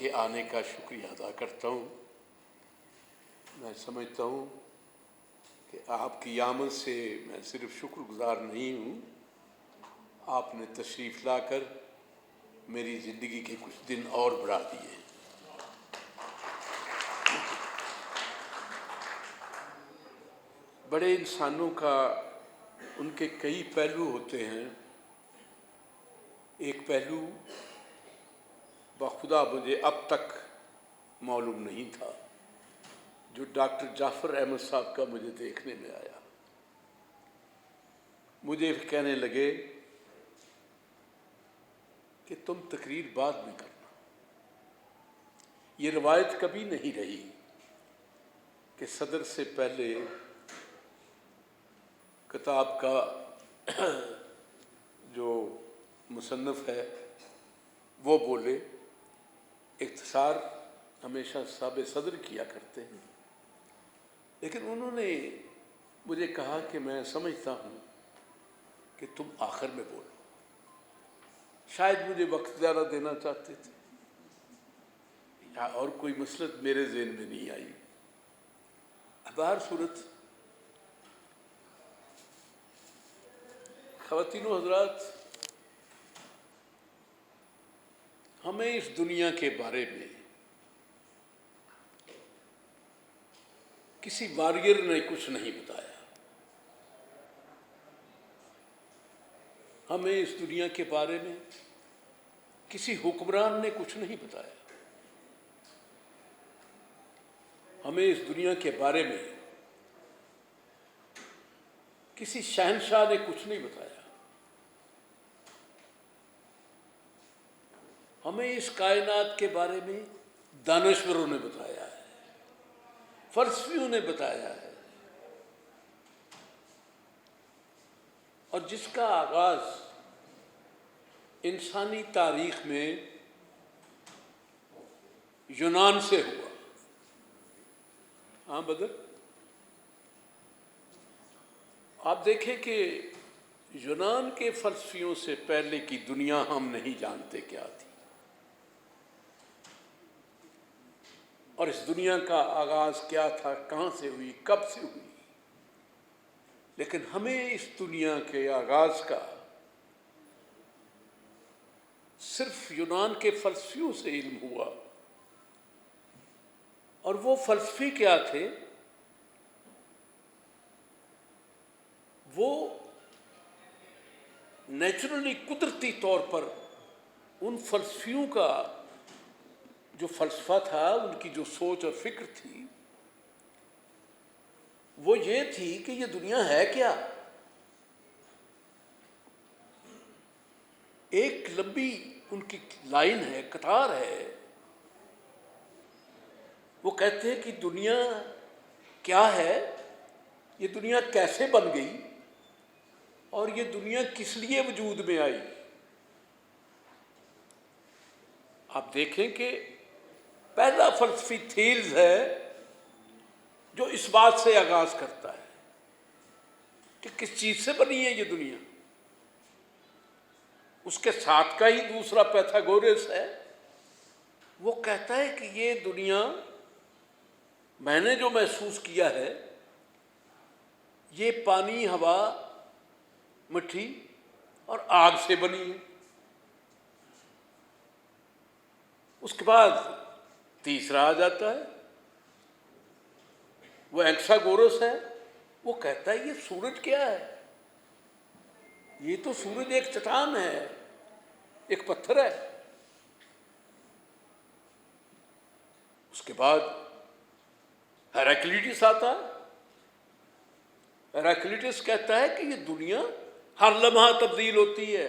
کے آنے کا شکریہ ادا کرتا ہوں۔ میں سمجھتا ہوں کہ آپ کی آمد سے میں صرف شکر گزار نہیں ہوں، آپ نے تشریف لا کر میری زندگی کے کچھ دن اور بڑھا دیے۔ بڑے انسانوں کا ان کے کئی پہلو ہوتے ہیں۔ ایک پہلو بخدا مجھے اب تک معلوم نہیں تھا، جو ڈاکٹر جعفر احمد صاحب کا مجھے دیکھنے میں آیا۔ مجھے کہنے لگے کہ تم تقریر بعد میں کرنا۔ یہ روایت کبھی نہیں رہی کہ صدر سے پہلے کتاب کا جو مصنف ہے وہ بولے۔ اختصار ہمیشہ صاحب صدر کیا کرتے ہیں، لیکن انہوں نے مجھے کہا کہ میں سمجھتا ہوں کہ تم آخر میں بولو۔ شاید مجھے وقت زیادہ دینا چاہتے تھے یا اور کوئی مصلحت میرے ذہن میں نہیں آئی۔ بہر صورت خواتین و حضرات، ہمیں اس دنیا کے بارے میں کسی واریر نے کچھ نہیں بتایا۔ ہمیں اس دنیا کے بارے میں کسی حکمران نے کچھ نہیں بتایا۔ ہمیں اس دنیا کے بارے میں کسی شہنشاہ نے کچھ نہیں بتایا۔ ہمیں اس کائنات کے بارے میں دانشوروں نے بتایا ہے، فلسفیوں نے بتایا ہے، اور جس کا آغاز انسانی تاریخ میں یونان سے ہوا۔ ہاں بدر، آپ دیکھیں کہ یونان کے فلسفیوں سے پہلے کی دنیا ہم نہیں جانتے کیا تھی، اور اس دنیا کا آغاز کیا تھا، کہاں سے ہوئی، کب سے ہوئی۔ لیکن ہمیں اس دنیا کے آغاز کا صرف یونان کے فلسفیوں سے علم ہوا، اور وہ فلسفی کیا تھے؟ وہ نیچرلی، قدرتی طور پر ان فلسفیوں کا جو فلسفہ تھا، ان کی جو سوچ اور فکر تھی، وہ یہ تھی کہ یہ دنیا ہے کیا؟ ایک لمبی ان کی لائن ہے، قطار ہے۔ وہ کہتے ہیں کہ دنیا کیا ہے، یہ دنیا کیسے بن گئی، اور یہ دنیا کس لیے وجود میں آئی۔ آپ دیکھیں کہ پہلا فلسفی تھیلز ہے جو اس بات سے آغاز کرتا ہے کہ کس چیز سے بنی ہے یہ دنیا۔ اس کے ساتھ کا ہی دوسرا پیتھاگورس ہے، وہ کہتا ہے کہ یہ دنیا میں نے جو محسوس کیا ہے، یہ پانی، ہوا، مٹی اور آگ سے بنی ہے۔ اس کے بعد تیسرا آ جاتا ہے، وہ اینکساگورس ہے، وہ کہتا ہے یہ سورج کیا ہے؟ یہ تو سورج ایک چٹان ہے، ایک پتھر ہے۔ اس کے بعد ہیراکلیٹس آتا ہے۔ ہیراکلیٹس کہتا ہے کہ یہ دنیا ہر لمحہ تبدیل ہوتی ہے۔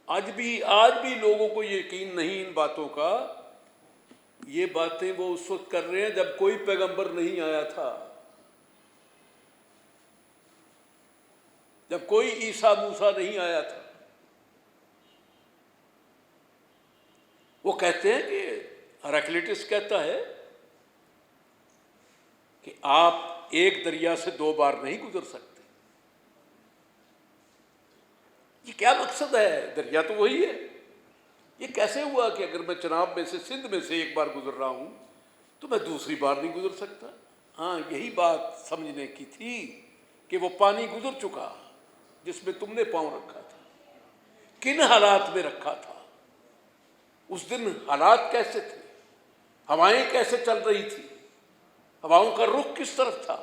آج بھی لوگوں کو یقین نہیں ان باتوں کا۔ یہ باتیں وہ اس وقت کر رہے ہیں جب کوئی پیغمبر نہیں آیا تھا، جب کوئی عیسیٰ موسیٰ نہیں آیا تھا۔ وہ کہتے ہیں کہ ہیراکلیٹس کہتا ہے کہ آپ ایک دریا سے دو بار نہیں گزر سکتے۔ یہ کیا مقصد ہے؟ دریا تو وہی ہے، یہ کیسے ہوا کہ اگر میں چناب میں سے سندھ میں سے ایک بار گزر رہا ہوں تو میں دوسری بار نہیں گزر سکتا؟ ہاں، یہی بات سمجھنے کی تھی کہ وہ پانی گزر چکا جس میں تم نے پاؤں رکھا تھا، کن حالات میں رکھا تھا، اس دن حالات کیسے تھے، ہوائیں کیسے چل رہی تھی، ہواؤں کا رخ کس طرف تھا،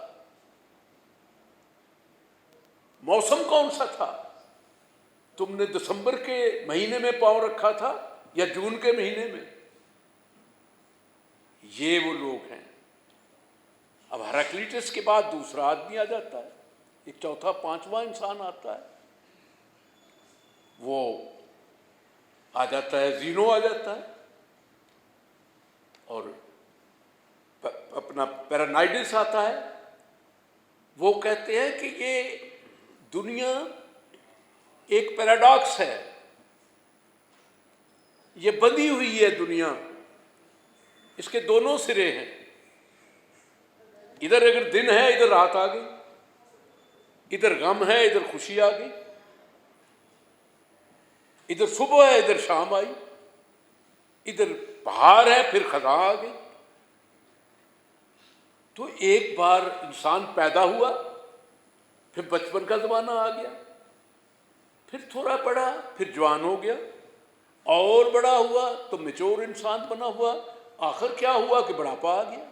موسم کون سا تھا، تم نے دسمبر کے مہینے میں پاؤں رکھا تھا یا جون کے مہینے میں؟ یہ وہ لوگ ہیں۔ اب ہیراکلیٹس کے بعد دوسرا آدمی آ جاتا ہے، ایک چوتھا پانچواں انسان آتا ہے، وہ آ جاتا ہے، زینو آ جاتا ہے، اور اپنا پیرانائڈس آتا ہے۔ وہ کہتے ہیں کہ یہ دنیا ایک پیراڈاکس ہے، یہ بندھی ہوئی ہے دنیا، اس کے دونوں سرے ہیں، ادھر اگر دن ہے ادھر رات آ گئی، ادھر غم ہے ادھر خوشی آ گئی، ادھر صبح ہے ادھر شام آئی، ادھر بہار ہے پھر خزاں آ گئی۔ تو ایک بار انسان پیدا ہوا، پھر بچپن کا زمانہ آ گیا، پھر تھوڑا بڑا، پھر جوان ہو گیا، اور بڑا ہوا تو میچور انسان بنا ہوا، آخر کیا ہوا کہ بڑھاپا آ گیا۔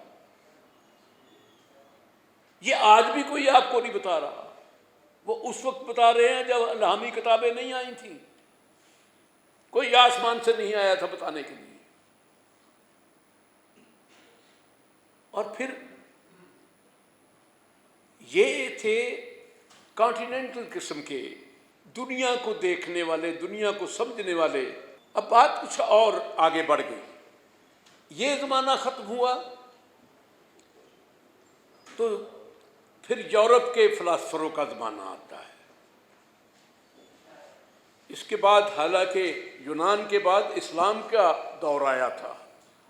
یہ آج بھی کوئی آپ کو نہیں بتا رہا، وہ اس وقت بتا رہے ہیں جب الہامی کتابیں نہیں آئی تھیں، کوئی آسمان سے نہیں آیا تھا بتانے کے لیے۔ اور پھر یہ تھے کانٹیننٹل قسم کے دنیا کو دیکھنے والے، دنیا کو سمجھنے والے۔ اب بات کچھ اور آگے بڑھ گئی، یہ زمانہ ختم ہوا تو پھر یورپ کے فلاسفروں کا زمانہ آتا ہے۔ اس کے بعد حالانکہ یونان کے بعد اسلام کا دور آیا تھا،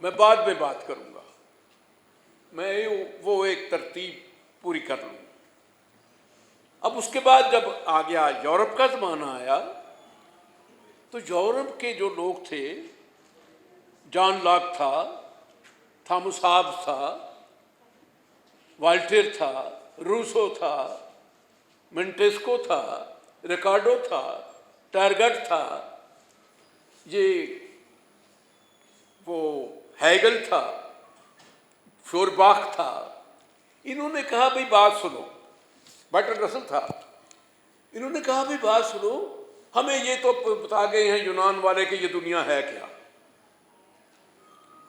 میں بعد میں بات کروں گا، میں وہ ایک ترتیب پوری کر لوں۔ اب اس کے بعد جب آ گیا یورپ کا زمانہ آیا تو یورپ کے جو لوگ تھے، جان لاک تھا، تھامس ہابس تھا، والٹیر تھا، روسو تھا، منٹیسکو تھا، ریکارڈو تھا، ٹارگٹ تھا، یہ وہ ہیگل تھا، فورباخ تھا۔ انہوں نے کہا بھئی بات سنو، برٹرن رسل تھا، انہوں نے کہا بھئی بات سنو، ہمیں یہ تو بتا گئے ہیں یونان والے کہ یہ دنیا ہے کیا،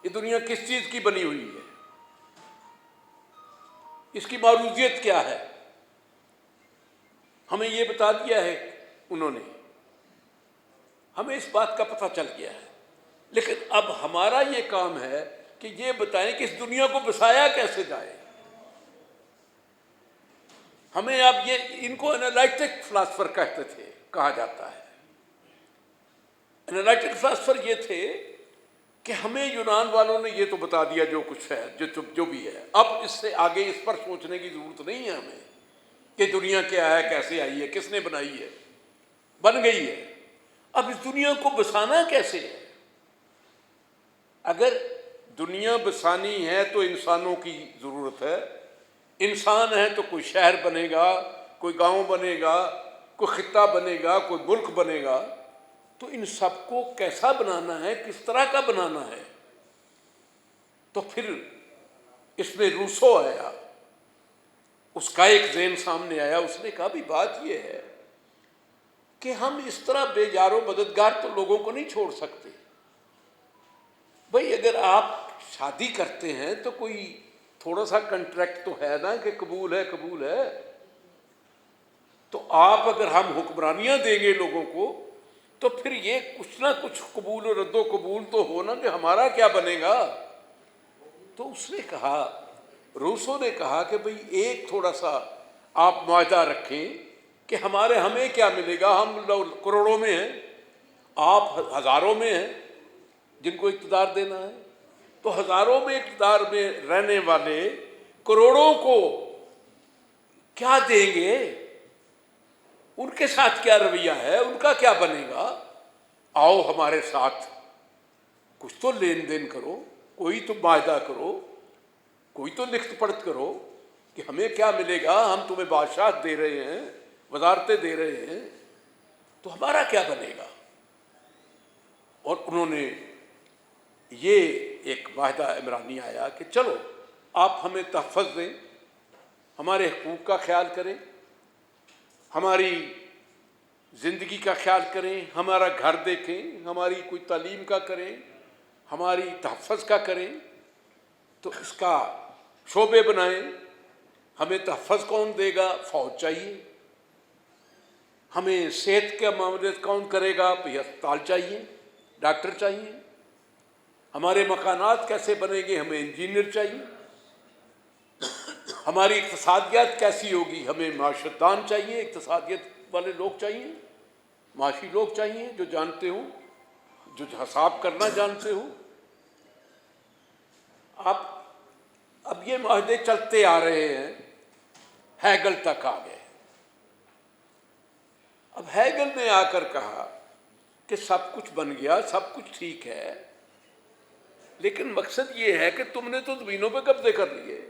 یہ دنیا کس چیز کی بنی ہوئی ہے، اس کی معروضیت کیا ہے، ہمیں یہ بتا دیا ہے انہوں نے، ہمیں اس بات کا پتہ چل گیا ہے، لیکن اب ہمارا یہ کام ہے کہ یہ بتائیں کہ اس دنیا کو بسایا کیسے جائے۔ ہمیں اب یہ، ان کو انالائٹک فلاسفر کہتے تھے، کہا جاتا ہے۔ انالائٹک فلاسفر یہ تھے کہ ہمیں یونان والوں نے یہ تو بتا دیا جو کچھ ہے، جو بھی ہے، اب اس سے آگے اس پر سوچنے کی ضرورت نہیں ہے ہمیں کہ دنیا کیا ہے، کیسے آئی ہے، کس نے بنائی ہے، بن گئی ہے، اب اس دنیا کو بسانا کیسے ہے۔ اگر دنیا بسانی ہے تو انسانوں کی ضرورت ہے، انسان ہے تو کوئی شہر بنے گا، کوئی گاؤں بنے گا، کوئی خطہ بنے گا، کوئی ملک بنے گا، تو ان سب کو کیسا بنانا ہے، کس طرح کا بنانا ہے۔ تو پھر اس میں روسو آیا، اس کا ایک ذہن سامنے آیا، اس نے کہا بھی بات یہ ہے کہ ہم اس طرح بے یار و مددگار تو لوگوں کو نہیں چھوڑ سکتے۔ بھئی اگر آپ شادی کرتے ہیں تو کوئی تھوڑا سا کنٹریکٹ تو ہے نا کہ قبول ہے، قبول ہے، تو آپ اگر ہم حکمرانیاں دیں گے لوگوں کو تو پھر یہ کچھ نہ کچھ قبول و رد و قبول تو ہونا کہ ہمارا کیا بنے گا۔ تو اس نے کہا، روسو نے کہا کہ بھئی ایک تھوڑا سا آپ معاہدہ رکھیں کہ ہمیں کیا ملے گا، ہم لوگ کروڑوں میں ہیں، آپ ہزاروں میں ہیں جن کو اقتدار دینا ہے، تو ہزاروں میں اقتدار میں رہنے والے کروڑوں کو کیا دیں گے، ان کے ساتھ کیا رویہ ہے، ان کا کیا بنے گا، آؤ ہمارے ساتھ کچھ تو لین دین کرو، کوئی تو معاہدہ کرو، کوئی تو لکھت پڑھت کرو کہ ہمیں کیا ملے گا، ہم تمہیں بادشاہ دے رہے ہیں، وزارتیں دے رہے ہیں، تو ہمارا کیا بنے گا؟ اور انہوں نے یہ ایک معاہدہ عمرانی آیا کہ چلو آپ ہمیں تحفظ دیں، ہمارے حقوق کا خیال کریں، ہماری زندگی کا خیال کریں، ہمارا گھر دیکھیں، ہماری کوئی تعلیم کا کریں، ہماری تحفظ کا کریں، تو اس کا شعبے بنائیں۔ ہمیں تحفظ کون دے گا؟ فوج چاہیے۔ ہمیں صحت کے معاملے کون کرے گا؟ بھی ہسپتال چاہیے، ڈاکٹر چاہیے۔ ہمارے مکانات کیسے بنیں گے؟ ہمیں انجینئر چاہیے۔ ہماری اقتصادیات کیسی ہوگی؟ ہمیں معاشرت دان چاہیے، اقتصادیت والے لوگ چاہیے، معاشی لوگ چاہیے جو جانتے ہوں، جو حساب کرنا جانتے ہوں۔ اب یہ معاہدے چلتے آ رہے ہیں، ہیگل تک آ گئے۔ اب ہیگل نے آ کر کہا کہ سب کچھ بن گیا، سب کچھ ٹھیک ہے، لیکن مقصد یہ ہے کہ تم نے تو زمینوں پہ قبضے کر لیے،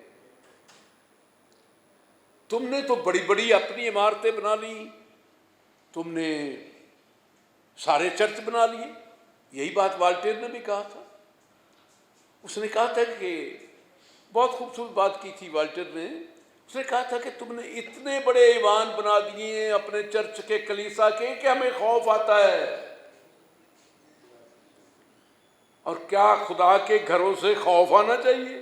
تم نے تو بڑی بڑی اپنی عمارتیں بنا لی، تم نے سارے چرچ بنا لیے۔ یہی بات والٹیر نے بھی کہا تھا۔ اس نے کہا تھا کہ بہت خوبصورت بات کی تھی والٹیر نے، اس نے کہا تھا کہ تم نے اتنے بڑے ایوان بنا دیے ہیں اپنے چرچ کے، کلیسا کے، کہ ہمیں خوف آتا ہے۔ اور کیا خدا کے گھروں سے خوف آنا چاہیے؟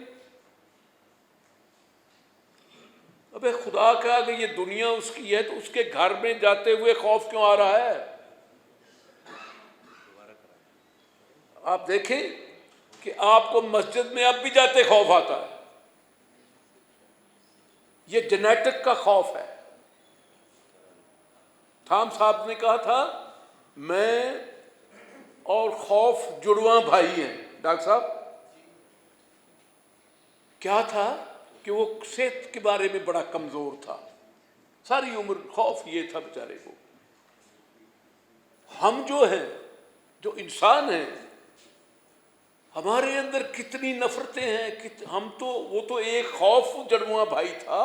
ابے خدا کا کہ یہ دنیا اس کی ہے تو اس کے گھر میں جاتے ہوئے خوف کیوں آ رہا ہے؟ آپ دیکھیں کہ آپ کو مسجد میں اب بھی جاتے خوف آتا ہے۔ یہ جینیٹک کا خوف ہے۔ تھام صاحب نے کہا تھا میں اور خوف جڑواں بھائی ہیں۔ ڈاکٹر صاحب کیا تھا کہ وہ صحت کے بارے میں بڑا کمزور تھا، ساری عمر خوف یہ تھا بیچارے کو۔ ہم جو ہیں، جو انسان ہیں، ہمارے اندر کتنی نفرتیں ہیں، وہ تو ایک خوف جڑواں بھائی تھا،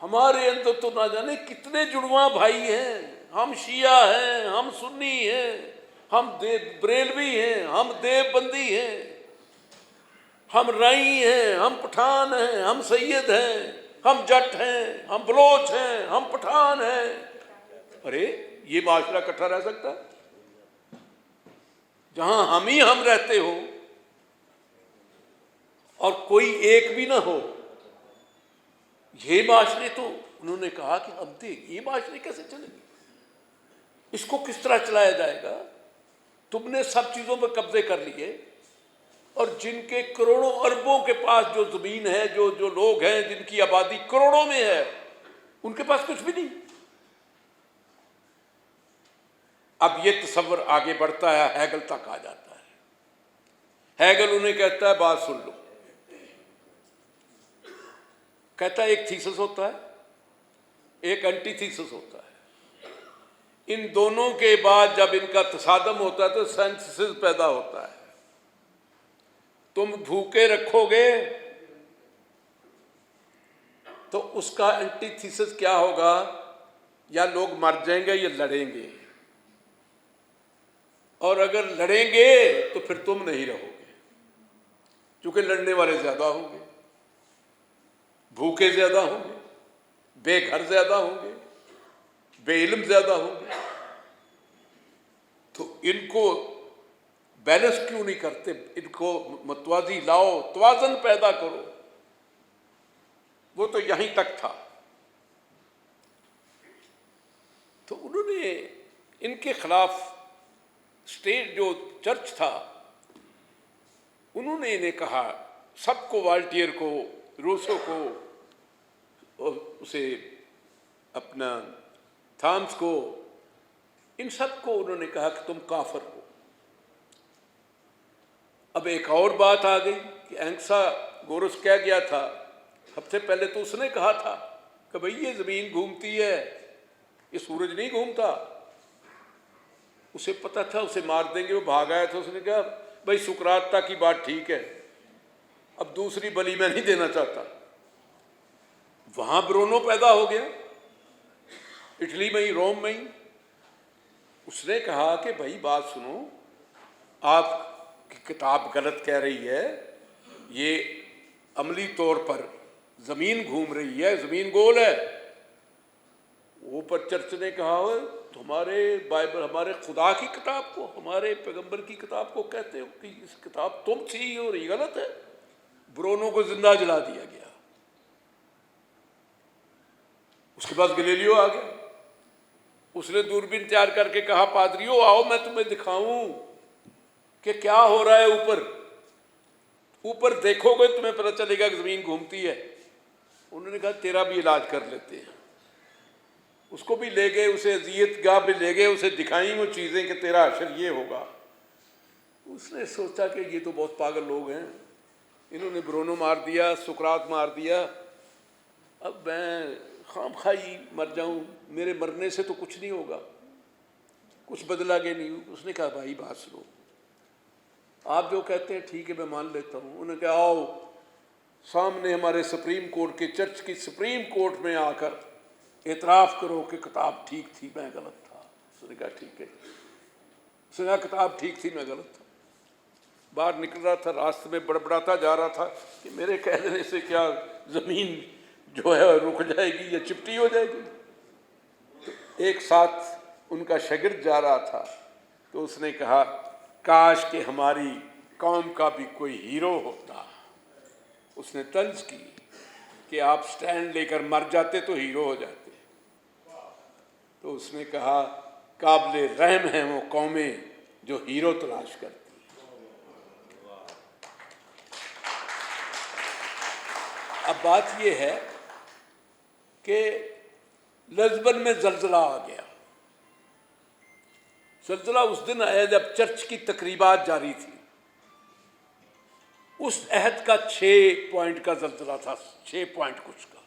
ہمارے اندر تو نہ جانے کتنے جڑواں بھائی ہیں۔ ہم شیعہ ہیں، ہم سنی ہیں، ہم بریلوی ہیں، ہم دیوبندی ہیں، ہم رائی ہیں، ہم پٹھان ہیں، ہم سید ہیں، ہم جٹ ہیں، ہم بلوچ ہیں، ہم پٹھان ہیں۔ ارے یہ معاشرہ اکٹھا رہ سکتا ہے جہاں ہم ہی ہم رہتے ہو اور کوئی ایک بھی نہ ہو؟ یہ معاشرے تو انہوں نے کہا کہ اب دیکھ یہ معاشرے کیسے چلیں گے، اس کو کس طرح چلایا جائے گا؟ تم نے سب چیزوں پہ قبضے کر لیے، اور جن کے کروڑوں اربوں کے پاس جو زمین ہے، جو لوگ ہیں جن کی آبادی کروڑوں میں ہے، ان کے پاس کچھ بھی نہیں۔ اب یہ تصور آگے بڑھتا ہے، ہیگل تک آ جاتا ہے۔ ہیگل انہیں کہتا ہے بات سن لو، کہتا ہے ایک تھیسس ہوتا ہے، ایک اینٹی تھیسس ہوتا ہے، ان دونوں کے بعد جب ان کا تصادم ہوتا ہے تو سینتھسس پیدا ہوتا ہے۔ تم بھوکے رکھو گے تو اس کا اینٹی تھیسس کیا ہوگا؟ یا لوگ مر جائیں گے یا لڑیں گے، اور اگر لڑیں گے تو پھر تم نہیں رہو گے، کیونکہ لڑنے والے زیادہ ہوں گے، بھوکے زیادہ ہوں گے، بے گھر زیادہ ہوں گے، بے علم زیادہ ہوں گے۔ تو ان کو بیلنس کیوں نہیں کرتے؟ ان کو متوازی لاؤ، توازن پیدا کرو۔ وہ تو یہیں تک تھا۔ تو انہوں نے ان کے خلاف اسٹیٹ جو چرچ تھا، انہوں نے انہیں کہا، سب کو، والٹیئر کو، روسو کو، اور اسے اپنا تھامس کو، ان سب کو انہوں نے کہا کہ تم کافر ہو۔ اب ایک اور بات آ گئی کہ اینکسا گورس کیا گیا تھا ہفتے پہلے، تو اس نے کہا تھا کہ بھئی یہ زمین گھومتی ہے، یہ سورج نہیں گھومتا۔ اسے پتہ تھا اسے مار دیں گے، وہ بھاگ آیا تھا. اس نے کہا بھائی سقراط تک کی بات ٹھیک ہے، اب دوسری بلی میں نہیں دینا چاہتا. وہاں برونو پیدا ہو گیا، اٹلی میں ہی، روم میں ہی. اس نے کہا کہ بھائی بات سنو، آپ کی کتاب غلط کہہ رہی ہے، یہ عملی طور پر زمین گھوم رہی ہے، زمین گول ہے. اوپر چرچ نے کہا تمہارے بائبل، ہمارے خدا کی کتاب کو، ہمارے پیغمبر کی کتاب کو کہتے ہو کہ اس کتاب تم سی اور یہ غلط ہے. برونو کو زندہ جلا دیا گیا. اس کے بعد گلیلیو آ گیا. اس نے دوربین تیار کر کے کہا پادریو آؤ میں تمہیں دکھاؤں کہ کیا ہو رہا ہے اوپر. اوپر دیکھو گے تمہیں پتہ چلے گا کہ زمین گھومتی ہے. انہوں نے کہا تیرا بھی علاج کر لیتے ہیں. اس کو بھی لے گئے، اسے اذیت گاہ پہ لے گئے، اسے دکھائیں وہ چیزیں کہ تیرا حشر یہ ہوگا. اس نے سوچا کہ یہ تو بہت پاگل لوگ ہیں، انہوں نے برونو مار دیا، سقراط مار دیا، اب میں خام خواہی مر جاؤں، میرے مرنے سے تو کچھ نہیں ہوگا، کچھ بدلا گے نہیں. اس نے کہا بھائی بات سنو، آپ جو کہتے ہیں ٹھیک ہے میں مان لیتا ہوں. انہوں نے کہا آؤ سامنے ہمارے سپریم کورٹ کے، چرچ کی سپریم کورٹ میں آ کر اعتراف کرو کہ کتاب ٹھیک تھی میں غلط تھا. اس نے کہا ٹھیک ہے. اس نے کہا کتاب ٹھیک تھی میں غلط تھا. باہر نکل رہا تھا، راستے میں بڑبڑاتا جا رہا تھا کہ میرے کہہ دینے سے کیا زمین جو ہے رک جائے گی یا چپٹی ہو جائے گی. تو ایک ساتھ ان کا شاگرد جا رہا تھا، تو اس نے کہا کاش کہ ہماری قوم کا بھی کوئی ہیرو ہوتا. اس نے طنز کی کہ آپ سٹینڈ لے کر مر جاتے تو ہیرو ہو جاتے. تو اس نے کہا قابل رحم ہیں وہ قومیں جو ہیرو تلاش کرتی. اب بات یہ ہے کہ لزبن میں زلزلہ آ گیا. زلزلہ اس دن آیا جب چرچ کی تقریبات جاری تھی. اس عہد کا 6 پوائنٹ کا زلزلہ تھا، 6 پوائنٹ کچھ کا.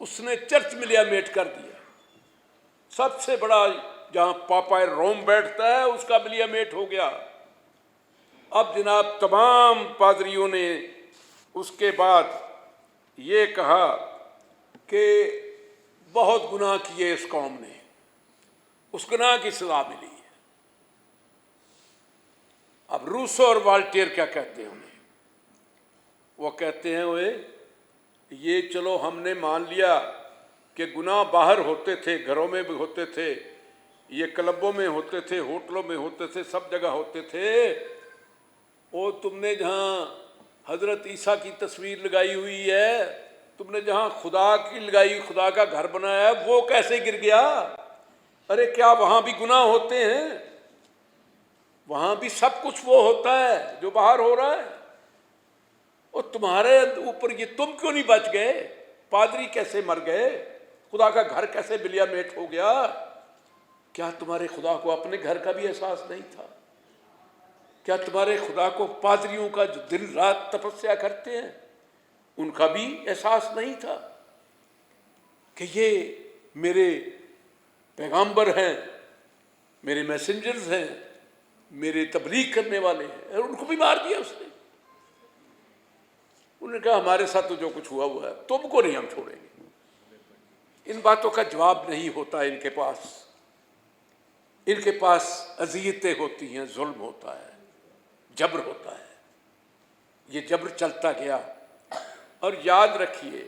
اس نے چرچ میں لیا میٹ کر دیا. سب سے بڑا جہاں پاپا روم بیٹھتا ہے اس کا ملیا میٹ ہو گیا. اب جناب تمام پادریوں نے اس کے بعد یہ کہا کہ بہت گناہ کیے اس قوم نے، اس گناہ کی سزا ملی ہے. اب روسو اور والٹیئر کیا کہتے ہیں انہیں؟ وہ کہتے ہیں یہ چلو ہم نے مان لیا کہ گناہ باہر ہوتے تھے، گھروں میں بھی ہوتے تھے، یہ کلبوں میں ہوتے تھے، ہوٹلوں میں ہوتے تھے، سب جگہ ہوتے تھے. وہ تم نے جہاں حضرت عیسیٰ کی تصویر لگائی ہوئی ہے، تم نے جہاں خدا کی لگائی، خدا کا گھر بنایا ہے، وہ کیسے گر گیا؟ ارے کیا وہاں بھی گناہ ہوتے ہیں؟ وہاں بھی سب کچھ وہ ہوتا ہے جو باہر ہو رہا ہے. اور تمہارے اوپر یہ تم کیوں نہیں بچ گئے؟ پادری کیسے مر گئے؟ خدا کا گھر کیسے بلیا میٹ ہو گیا؟ کیا تمہارے خدا کو اپنے گھر کا بھی احساس نہیں تھا؟ کیا تمہارے خدا کو پادریوں کا جو دن رات تپسیا کرتے ہیں ان کا بھی احساس نہیں تھا کہ یہ میرے پیغامبر ہیں، میرے میسنجرز ہیں، میرے تبلیغ کرنے والے ہیں؟ اور ان کو بھی مار دیا اس نے. انہوں نے کہا ہمارے ساتھ تو جو کچھ ہوا ہے، تم کو نہیں ہم چھوڑیں گے. ان باتوں کا جواب نہیں ہوتا ان کے پاس. ان کے پاس اذیتیں ہوتی ہیں، ظلم ہوتا ہے، جبر ہوتا ہے. یہ جبر چلتا گیا. اور یاد رکھیے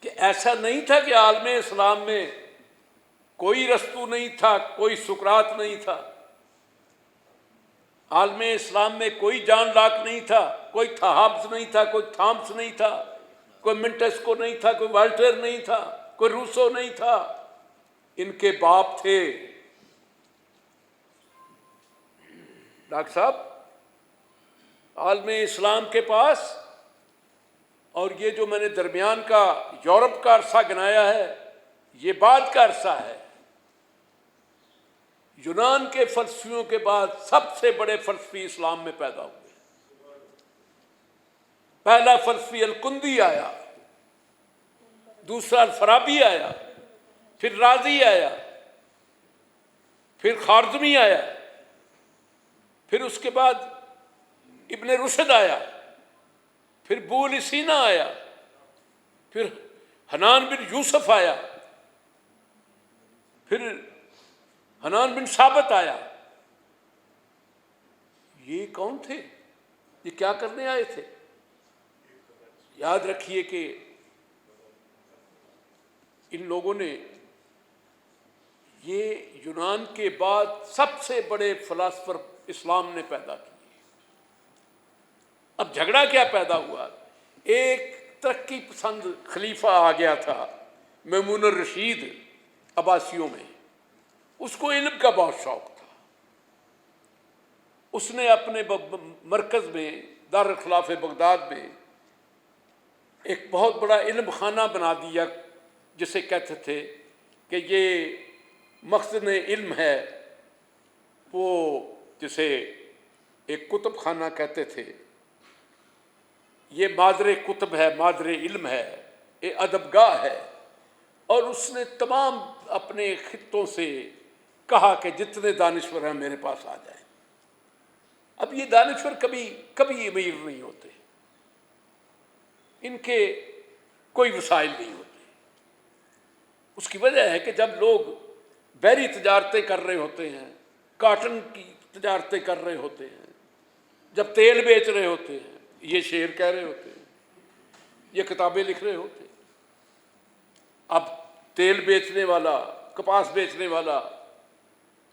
کہ ایسا نہیں تھا کہ عالم اسلام میں کوئی ارسطو نہیں تھا، کوئی سقراط نہیں تھا. عالم اسلام میں کوئی جان لاک نہیں تھا، کوئی ہابز نہیں تھا، کوئی تھامس نہیں تھا، کوئی منٹسکو نہیں تھا، کوئی والٹر نہیں تھا، کوئی روسو نہیں تھا. ان کے باپ تھے ڈاکٹر صاحب عالم اسلام کے پاس. اور یہ جو میں نے درمیان کا یورپ کا عرصہ گنایا ہے یہ بعد کا عرصہ ہے. یونان کے فلسفیوں کے بعد سب سے بڑے فلسفی اسلام میں پیدا ہوئے. پہلا فلسفی الکندی آیا، دوسرا الفارابی آیا، پھر رازی آیا، پھر خوارزمی آیا، پھر اس کے بعد ابن رشد آیا، پھر ابن سینا آیا، پھر حنان بن یوسف آیا، پھر حنان بن ثابت آیا۔ یہ کون تھے؟ یہ کیا کرنے آئے تھے؟ یاد رکھیے کہ ان لوگوں نے یہ یونان کے بعد سب سے بڑے فلاسفر اسلام نے پیدا کیے۔ اب جھگڑا کیا پیدا ہوا؟ ایک ترقی پسند خلیفہ آ گیا تھا مامون الرشید عباسیوں میں، اس کو علم کا بہت شوق تھا۔ اس نے اپنے مرکز میں دارالخلاف بغداد میں ایک بہت بڑا علم خانہ بنا دیا، جسے کہتے تھے کہ یہ مخزن علم ہے، وہ جسے ایک کتب خانہ کہتے تھے، یہ مادر کتب ہے، مادر علم ہے، یہ ادب گاہ ہے۔ اور اس نے تمام اپنے خطوں سے کہا کہ جتنے دانشور ہیں میرے پاس آ جائیں۔ اب یہ دانشور کبھی امیر نہیں ہوتے، ان کے کوئی وسائل نہیں ہوتے۔ اس کی وجہ ہے کہ جب لوگ بحری تجارتیں کر رہے ہوتے ہیں، کاٹن کی تجارتیں کر رہے ہوتے ہیں، جب تیل بیچ رہے ہوتے ہیں، یہ شعر کہہ رہے ہوتے ہیں، یہ کتابیں لکھ رہے ہوتے ہیں، اب تیل بیچنے والا، کپاس بیچنے والا،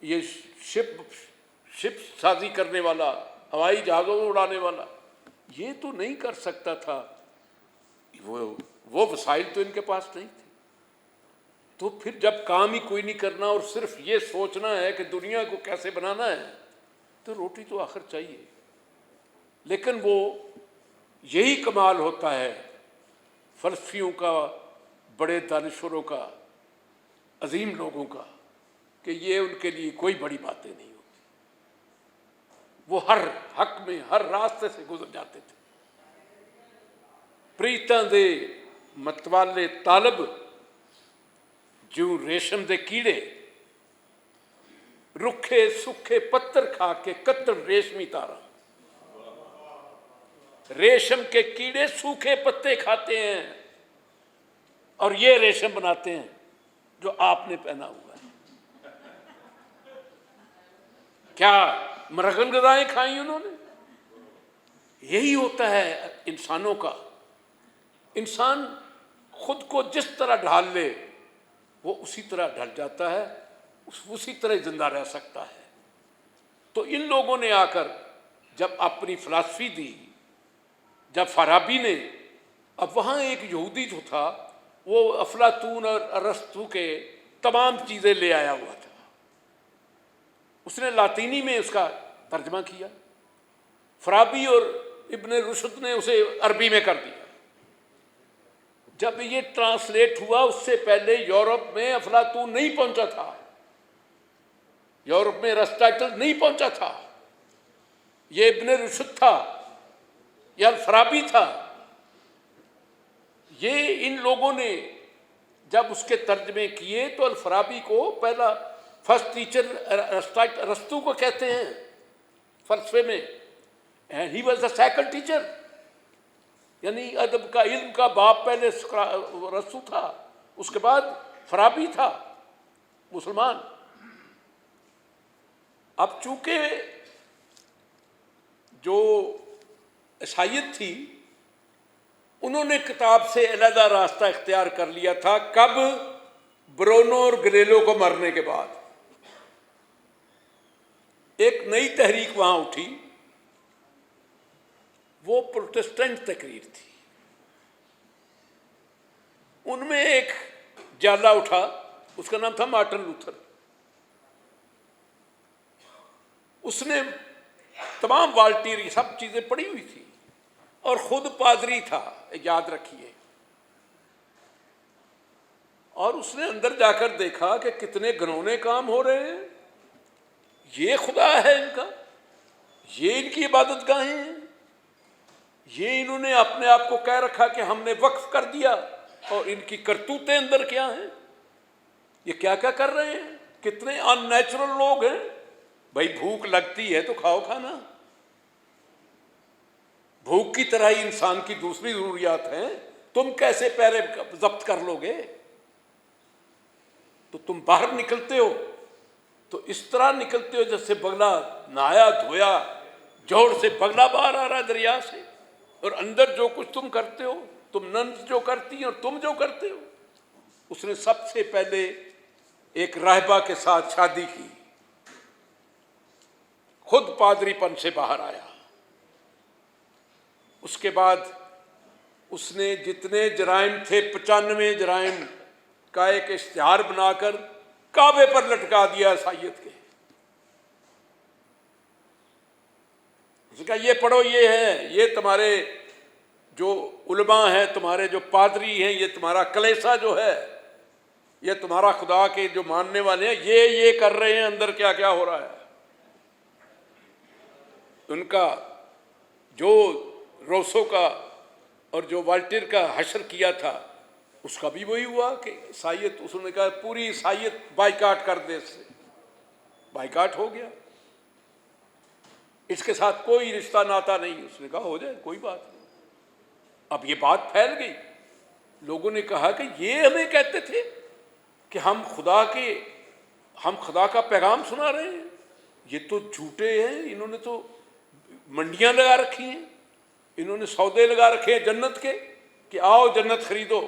یہ شپ سازی کرنے والا، ہوائی جہازوں میں اڑانے والا، یہ تو نہیں کر سکتا تھا، وہ وسائل تو ان کے پاس نہیں تھے۔ تو پھر جب کام ہی کوئی نہیں کرنا اور صرف یہ سوچنا ہے کہ دنیا کو کیسے بنانا ہے، تو روٹی تو آخر چاہیے۔ لیکن وہ یہی کمال ہوتا ہے فلسفیوں کا، بڑے دانشوروں کا، عظیم لوگوں کا، کہ یہ ان کے لیے کوئی بڑی باتیں نہیں ہوتی، وہ ہر حق میں ہر راستے سے گزر جاتے تھے۔ پریتاں دے متوالے طالب جو ریشم دے کیڑے، رکھے سکھے پتھر کھا کے کتر ریشمی تارا۔ ریشم کے کیڑے سوکھے پتے کھاتے ہیں اور یہ ریشم بناتے ہیں جو آپ نے پہنا ہوا ہے۔ کیا مرغن غذائیں کھائیں انہوں نے؟ یہی ہوتا ہے انسانوں کا۔ انسان خود کو جس طرح ڈھال لے وہ اسی طرح ڈھل جاتا ہے، اسی طرح زندہ رہ سکتا ہے۔ تو ان لوگوں نے آ کر جب اپنی فلسفی دی، جب فارابی نے، اب وہاں ایک یہودی جو تھا وہ افلاطون اور ارسطو کے تمام چیزیں لے آیا ہوا تھا، اس نے لاطینی میں اس کا ترجمہ کیا، فارابی اور ابن رشد نے اسے عربی میں کر دیا۔ جب یہ ٹرانسلیٹ ہوا، اس سے پہلے یورپ میں افلاطون نہیں پہنچا تھا، یورپ میں ارسطاٹل نہیں پہنچا تھا، یہ ابن رشد تھا، یہ الفارابی تھا۔ یہ ان لوگوں نے جب اس کے ترجمے کیے تو الفارابی کو پہلا فرسٹ ٹیچر ارسطو کو کہتے ہیں فلسفے میں، and he was the second teacher, یعنی ادب کا علم کا باپ پہلے ارسطو تھا، اس کے بعد فارابی تھا مسلمان۔ اب چونکہ جو عیسائیت تھی، انہوں نے کتاب سے علیحدہ راستہ اختیار کر لیا تھا۔ کب؟ برونو اور گلیلو کو مرنے کے بعد ایک نئی تحریک وہاں اٹھی، وہ پروٹسٹنٹ تحریک تھی۔ ان میں ایک جالا اٹھا، اس کا نام تھا مارٹن لوتھر۔ اس نے تمام والٹیر یہ سب چیزیں پڑھی ہوئی تھی اور خود پادری تھا، یاد رکھیے۔ اور اس نے اندر جا کر دیکھا کہ کتنے گھنونے کام ہو رہے ہیں، یہ خدا ہے ان کا، یہ ان کی عبادت گاہیں ہیں، یہ انہوں نے اپنے آپ کو کہہ رکھا کہ ہم نے وقف کر دیا، اور ان کی کرتوتیں اندر کیا ہیں، یہ کیا کیا کر رہے ہیں۔ کتنے ان نیچرل لوگ ہیں. بھائی بھوک لگتی ہے تو کھاؤ کھانا. بھوک کی طرح ہی انسان کی دوسری ضروریات ہیں. تم کیسے پیرے ضبط کر لو گے؟ تو تم باہر نکلتے ہو تو اس طرح نکلتے ہو جیسے بگلا نہایا دھویا، جوڑ سے بگلا باہر آ رہا ہے دریا سے، اور اندر جو کچھ تم کرتے ہو، تم ننس جو کرتی ہیں اور تم جو کرتے ہو. اس نے سب سے پہلے ایک راہبہ کے ساتھ شادی کی، خود پادری پن سے باہر آیا. اس کے بعد اس نے جتنے جرائم تھے 95 جرائم کا ایک اشتہار بنا کر کعبے پر لٹکا دیا عیسائیت کے. اس نے کہا یہ پڑھو، یہ ہے، یہ تمہارے جو علماء ہیں، تمہارے جو پادری ہیں، یہ تمہارا کلیسا جو ہے، یہ تمہارا خدا کے جو ماننے والے ہیں، یہ کر رہے ہیں، اندر کیا کیا ہو رہا ہے. ان کا جو روسو کا اور جو والٹر کا حشر کیا تھا، اس کا بھی وہی ہوا کہ عیسائیت، اس نے کہا پوری عیسائیت بائیکاٹ کر دے، اس سے بائیکاٹ ہو گیا. اس کے ساتھ کوئی رشتہ ناتا نہیں. اس نے کہا ہو جائے، کوئی بات نہیں. اب یہ بات پھیل گئی. لوگوں نے کہا کہ یہ ہمیں کہتے تھے کہ ہم خدا کا پیغام سنا رہے ہیں، یہ تو جھوٹے ہیں. انہوں نے تو منڈیاں لگا رکھی ہیں، انہوں نے سودے لگا رکھے ہیں جنت کے کہ آؤ جنت خریدو.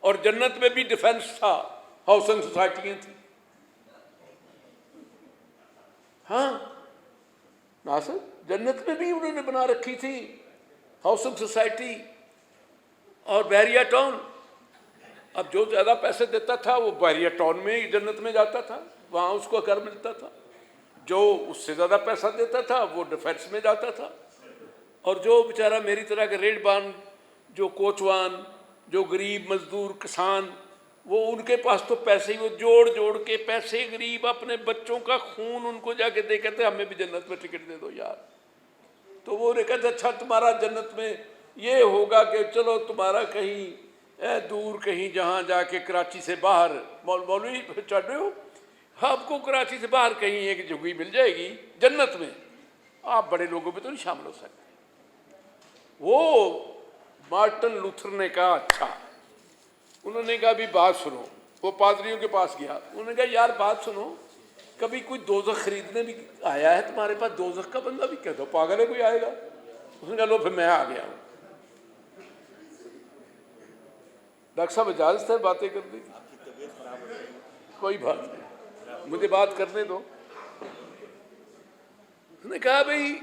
اور جنت میں بھی ڈیفنس تھا، ہاؤسنگ سوسائٹیاں تھیں. ہاں ناصر، جنت میں بھی انہوں نے بنا رکھی تھی ہاؤسنگ سوسائٹی اور بحریہ ٹاؤن. اب جو زیادہ پیسے دیتا تھا وہ بحریہ ٹاؤن میں جنت میں جاتا تھا، وہاں اس کو گھر ملتا تھا. جو اس سے زیادہ پیسہ دیتا تھا وہ ڈیفینس میں جاتا تھا. اور جو بیچارہ میری طرح کے ریڈ بان، جو کوچوان، جو غریب مزدور کسان، وہ ان کے پاس تو پیسے ہی، وہ جوڑ کے پیسے، غریب اپنے بچوں کا خون ان کو جا کے دے، کہتے ہمیں بھی جنت میں ٹکٹ دے دو یار. تو وہ کہتے اچھا تمہارا جنت میں یہ ہوگا کہ چلو تمہارا کہیں دور کہیں جہاں جا کے کراچی سے باہر، مولوی چڑھ رہے ہو، آپ کو کراچی سے باہر کہیں ایک جگہ مل جائے گی جنت میں، آپ بڑے لوگوں پہ تو نہیں شامل ہو سکتے. وہ مارٹن لوتھر نے کہا اچھا. انہوں نے کہا بھی بات سنو. وہ پادریوں کے پاس گیا، انہوں نے کہا یار بات سنو، کبھی کوئی دوزخ خریدنے بھی آیا ہے تمہارے پاس؟ دوزخ کا بندہ بھی کہتا پاگل ہے کوئی آئے گا؟ اس نے کہا لو پھر میں آ گیا ہوں. ڈاکٹر صاحب اجازت ہے باتیں کرنے کی؟ کوئی بات نہیں، مجھے بات کرنے دو. اس نے کہا بھائی،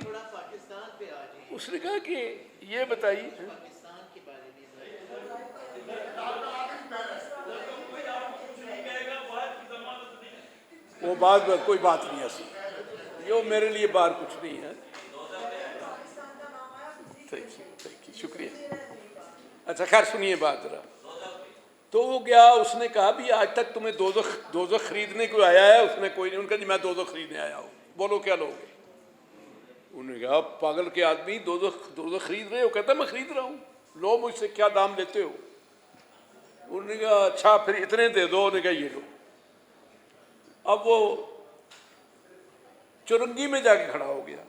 اس نے کہا کہ یہ بتائیے، وہ بات کوئی بات نہیں ایسی، یہ میرے لیے بار کچھ نہیں ہے. تھینک یو، شکریہ. اچھا خیر سنیے بات ذرا. تو وہ گیا، اس نے کہا بھی آج تک تمہیں دوزخ خریدنے کو آیا ہے؟ اس نے کوئی نہیں. ان کا جی میں دوزخ خریدنے آیا ہوں. بولو کیا لوگے؟ انہوں نے کہا پاگل کے آدمی، دوزخ خرید رہے ہو؟ کہتا میں خرید رہا ہوں. لو مجھ سے کیا دام لیتے ہو؟ انہوں نے کہا اچھا پھر اتنے دے دو. انہوں نے کہا یہ لو. اب وہ چرنگی میں جا کے کھڑا ہو گیا.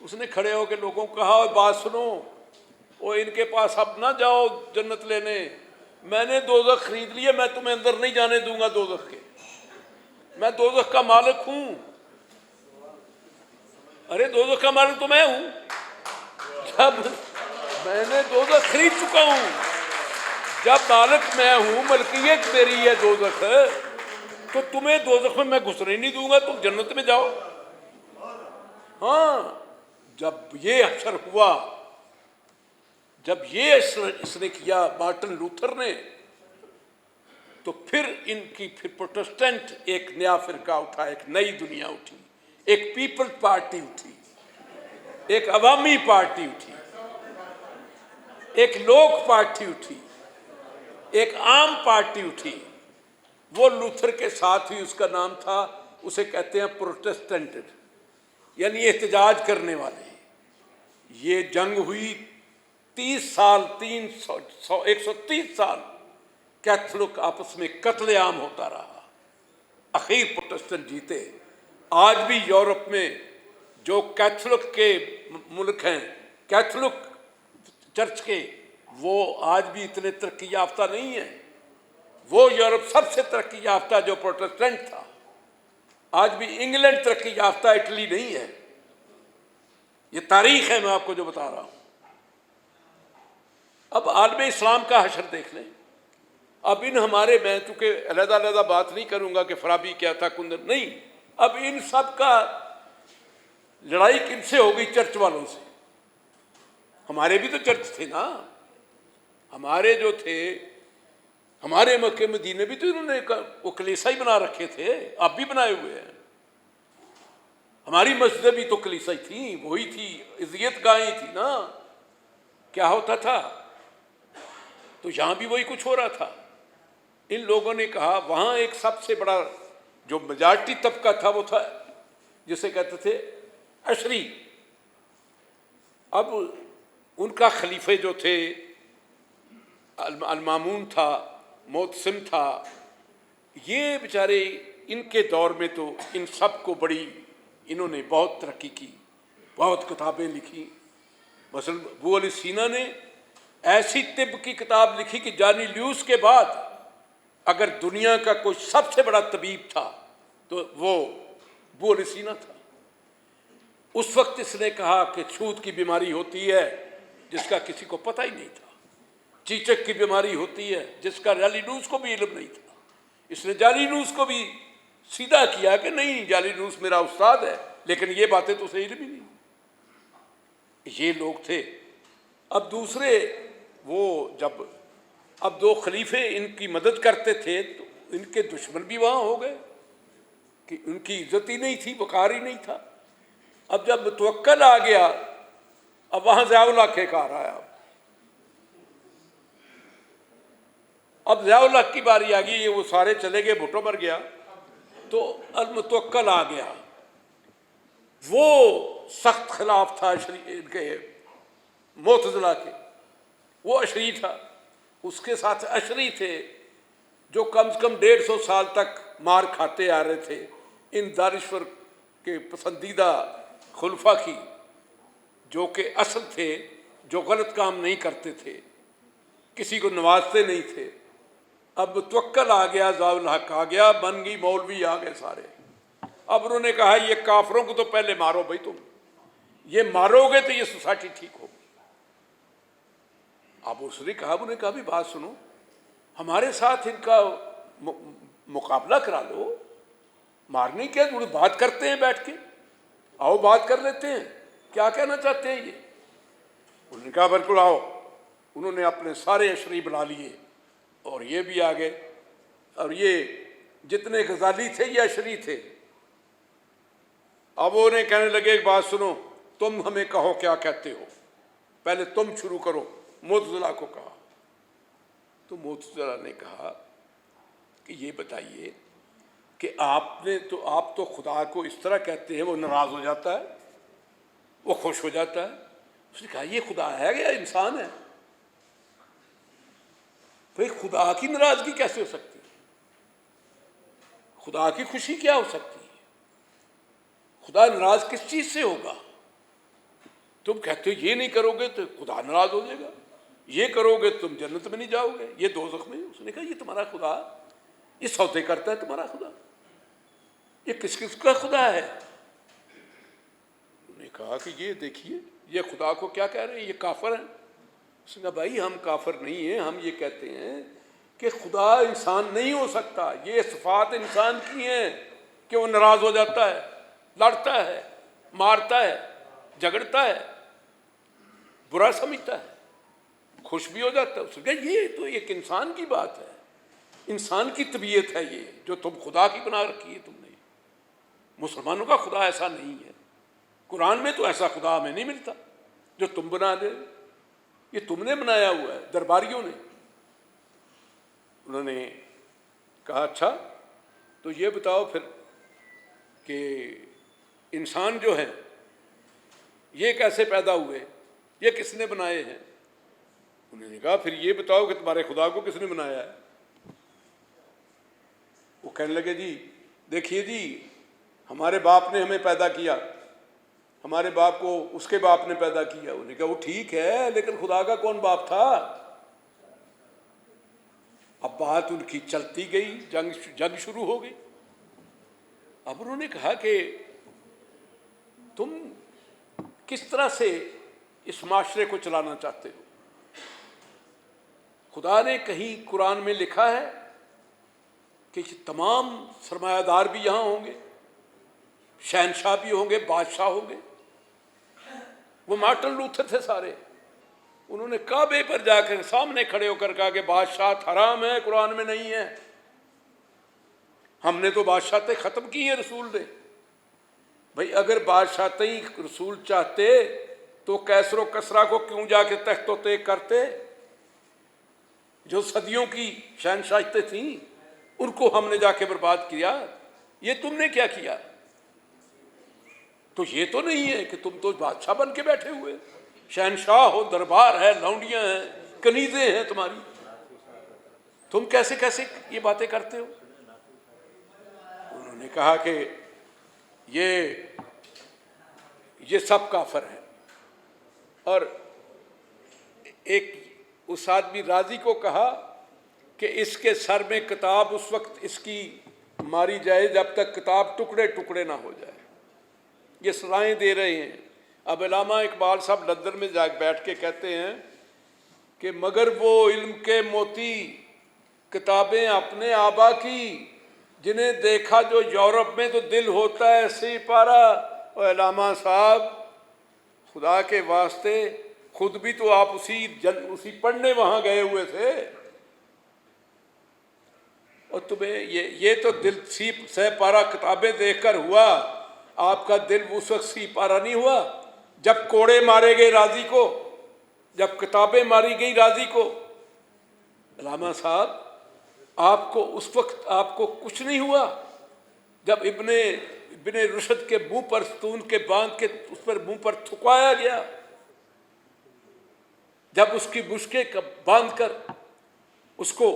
اس نے کھڑے ہو کے لوگوں کو کہا بات سنو، وہ ان کے پاس اب نہ جاؤ جنت لینے، میں نے دوزخ خرید لیا، میں تمہیں اندر نہیں جانے دوں گا دوزخ کے، میں دوزخ کا مالک ہوں. ارے دوزخ کا مالک تو میں ہوں، جب میں نے دوزخ خرید چکا ہوں، جب مالک میں ہوں، ملکیت میری ہے دوزخ، تو تمہیں دوزخ میں گھسنے نہیں دوں گا، تم جنت میں جاؤ. ہاں جب یہ حشر ہوا، جب یہ اس نے کیا مارٹن لوتھر نے، تو پھر ان کی پروٹسٹنٹ ایک نیا فرقہ اٹھا، ایک نئی دنیا اٹھی، ایک پیپل پارٹی اٹھی، ایک عوامی پارٹی اٹھی، ایک لوک پارٹی اٹھی، ایک عام پارٹی اٹھی. وہ لوتھر کے ساتھ ہی، اس کا نام تھا، اسے کہتے ہیں پروٹسٹنٹ، یعنی احتجاج کرنے والے. یہ جنگ ہوئی 30 سال، 130 سال کیتھولک آپس میں قتل عام ہوتا رہا. اخیر پروٹسٹنٹ جیتے. آج بھی یورپ میں جو کیتھولک کے ملک ہیں، کیتھولک چرچ کے، وہ آج بھی اتنے ترقی یافتہ نہیں ہیں. وہ یورپ سب سے ترقی یافتہ جو پروٹسٹنٹ تھا. آج بھی انگلینڈ ترقی یافتہ، اٹلی نہیں ہے. یہ تاریخ ہے، میں آپ کو جو بتا رہا ہوں. اب عالم اسلام کا حشر دیکھ لیں. اب ان ہمارے، میں چونکہ علیحدہ علیحدہ بات نہیں کروں گا کہ فرابی کیا تھا، کندر نہیں. اب ان سب کا لڑائی کن سے ہو گئی؟ چرچ والوں سے. ہمارے بھی تو چرچ تھے نا. ہمارے جو تھے، ہمارے مکہ مدینے بھی تو انہوں نے وہ کلیسائی بنا رکھے تھے، آپ بھی بنائے ہوئے ہیں. ہماری مسجدیں بھی تو کلیسائی تھیں، وہی تھی، عزیت گاہیں تھی نا. کیا ہوتا تھا؟ تو یہاں بھی وہی کچھ ہو رہا تھا. ان لوگوں نے کہا وہاں ایک سب سے بڑا جو میجارٹی طبقہ تھا وہ تھا جسے کہتے تھے عشری. اب ان کا خلیفہ جو تھے المامون تھا، معتصم تھا. یہ بیچارے ان کے دور میں تو ان سب کو بڑی، انہوں نے بہت ترقی کی، بہت کتابیں لکھی. مثلا ابو علی سینا نے ایسی طب کی کتاب لکھی کہ جانی لیوس کے بعد اگر دنیا کا کوئی سب سے بڑا طبیب تھا تو وہ ابو علی سینا تھا. اس وقت اس نے کہا کہ چھوت کی بیماری ہوتی ہے جس کا کسی کو پتہ ہی نہیں تھا. چیچک کی بیماری ہوتی ہے جس کا جالینوس کو بھی علم نہیں تھا. اس نے جالینوس کو بھی سیدھا کیا کہ نہیں، جالینوس میرا استاد ہے، لیکن یہ باتیں تو اسے علم ہی نہیں. یہ لوگ تھے. اب دوسرے وہ جب اب دو خلیفے ان کی مدد کرتے تھے تو ان کے دشمن بھی وہاں ہو گئے کہ ان کی عزت ہی نہیں تھی، وقار ہی نہیں تھا. اب جب متوکل آ گیا، اب وہاں ضیاء اللہ کے کار آیا. اب ضیاء اللہ کی باری آ گئی. یہ وہ سارے چلے گئے، بھٹو مر گیا تو المتوکل آ گیا. وہ سخت خلاف تھا ان کے معتزلہ کے. وہ عشری تھا. اس کے ساتھ عشری تھے جو کم سے کم 150 سال تک مار کھاتے آ رہے تھے ان دانشور کے پسندیدہ خلفاء کی، جو کہ اصل تھے، جو غلط کام نہیں کرتے تھے، کسی کو نوازتے نہیں تھے. اب توکل آ گیا، ضیاء الحق آ گیا، بن گئی، مولوی آ گئے سارے. اب انہوں نے کہا یہ کافروں کو تو پہلے مارو بھائی، تم یہ مارو گے تو یہ سوسائٹی ٹھیک ہوگی. اب اس نے کہا، انہوں نے کہا بھی بات سنو، ہمارے ساتھ ان کا مقابلہ کرا لو. مارنے کیا، بات کرتے ہیں بیٹھ کے، آؤ بات کر لیتے ہیں، کیا کہنا چاہتے ہیں یہ. انہوں نے کہا بالکل آؤ. انہوں نے اپنے سارے عشری بنا لیے اور یہ بھی آ گئے. اور یہ جتنے غزالی تھے یہ عشری تھے. اب وہ انہیں کہنے لگے ایک بات سنو، تم ہمیں کہو کیا کہتے ہو، پہلے تم شروع کرو. معتزلہ کو کہا. تو معتزلہ نے کہا کہ یہ بتائیے کہ آپ تو خدا کو اس طرح کہتے ہیں وہ ناراض ہو جاتا ہے، وہ خوش ہو جاتا ہے. اس نے کہا یہ خدا ہے یا انسان ہے؟ بھائی خدا کی ناراضگی کیسے ہو سکتی ہے؟ خدا کی خوشی کیا ہو سکتی ہے؟ خدا ناراض کس چیز سے ہوگا؟ تم کہتے ہو یہ نہیں کرو گے تو خدا ناراض ہو جائے گا، یہ کرو گے تم جنت میں نہیں جاؤ گے، یہ دوزخ میں. اس نے کہا یہ تمہارا خدا یہ سودے کرتا ہے، تمہارا خدا یہ کس کس کا خدا ہے؟ انہوں نے کہا کہ یہ دیکھیے یہ خدا کو کیا کہہ رہے ہیں، یہ کافر ہیں. اس نے کہا بھائی ہم کافر نہیں ہیں، ہم یہ کہتے ہیں کہ خدا انسان نہیں ہو سکتا. یہ صفات انسان کی ہیں کہ وہ ناراض ہو جاتا ہے، لڑتا ہے، مارتا ہے، جھگڑتا ہے، برا سمجھتا ہے، خوش بھی ہو جاتا ہے. اس نے کہا یہ تو ایک انسان کی بات ہے، انسان کی طبیعت ہے یہ جو تم خدا کی بنا رکھی ہے تم نے. مسلمانوں کا خدا ایسا نہیں ہے. قرآن میں تو ایسا خدا ہمیں نہیں ملتا جو تم بنا دے. یہ تم نے بنایا ہوا ہے، درباریوں نے. انہوں نے کہا اچھا تو یہ بتاؤ پھر کہ انسان جو ہے یہ کیسے پیدا ہوئے، یہ کس نے بنائے ہیں؟ انہوں نے کہا پھر یہ بتاؤ کہ تمہارے خدا کو کس نے بنایا ہے؟ وہ کہنے لگے جی دیکھیے جی ہمارے باپ نے ہمیں پیدا کیا، ہمارے باپ کو اس کے باپ نے پیدا کیا. انہوں نے کہا وہ ٹھیک ہے لیکن خدا کا کون باپ تھا؟ اب بات ان کی چلتی گئی، جنگ شروع ہو گئی. اب انہوں نے کہا کہ تم کس طرح سے اس معاشرے کو چلانا چاہتے ہو؟ خدا نے کہیں قرآن میں لکھا ہے کہ تمام سرمایہ دار بھی یہاں ہوں گے، شہنشاہ بھی ہوں گے، بادشاہ ہوں گے؟ وہ مارٹن لوتھر تھے سارے. انہوں نے کعبے پر جا کر سامنے کھڑے ہو کر کہا کہ بادشاہت حرام ہے، قرآن میں نہیں ہے. ہم نے تو بادشاہتیں ختم کی ہیں رسول نے. بھئی اگر بادشاہتیں رسول چاہتے تو کیسر و کسرا کو کیوں جا کے تخت و تیغ کرتے؟ جو صدیوں کی شہنشاہتیں تھیں ان کو ہم نے جا کے برباد کیا. یہ تم نے کیا کیا؟ تو یہ تو نہیں ہے کہ تم تو بادشاہ بن کے بیٹھے ہوئے، شہنشاہ ہو، دربار ہے، لونڈیاں ہیں، کنیزیں ہیں تمہاری. تم کیسے کیسے یہ باتیں کرتے ہو؟ انہوں نے کہا کہ یہ سب کافر ہیں. اور ایک اس آدمی راضی کو کہا کہ اس کے سر میں کتاب اس وقت اس کی ماری جائے جب تک کتاب ٹکڑے ٹکڑے نہ ہو جائے. یہ سزائیں دے رہے ہیں. اب علامہ اقبال صاحب لندن میں جا بیٹھ کے کہتے ہیں کہ مگر وہ علم کے موتی کتابیں اپنے آبا کی، جنہیں دیکھا جو یورپ میں تو دل ہوتا ہے سی پارا. اور علامہ صاحب خدا کے واسطے خود بھی تو آپ اسی پڑھنے وہاں گئے ہوئے تھے، اور تمہیں یہ تو دل سہ پارا کتابیں دیکھ کر ہوا، آپ کا دل اس وقت سی پارا نہیں ہوا جب کوڑے مارے گئے راضی کو، جب کتابیں ماری گئی راضی کو. علامہ صاحب آپ کو اس وقت آپ کو کچھ نہیں ہوا جب ابن رشد کے منہ پر ستون کے باندھ کے اس پر منہ پر تھکوایا گیا، جب اس کی مشکیں باندھ کر اس کو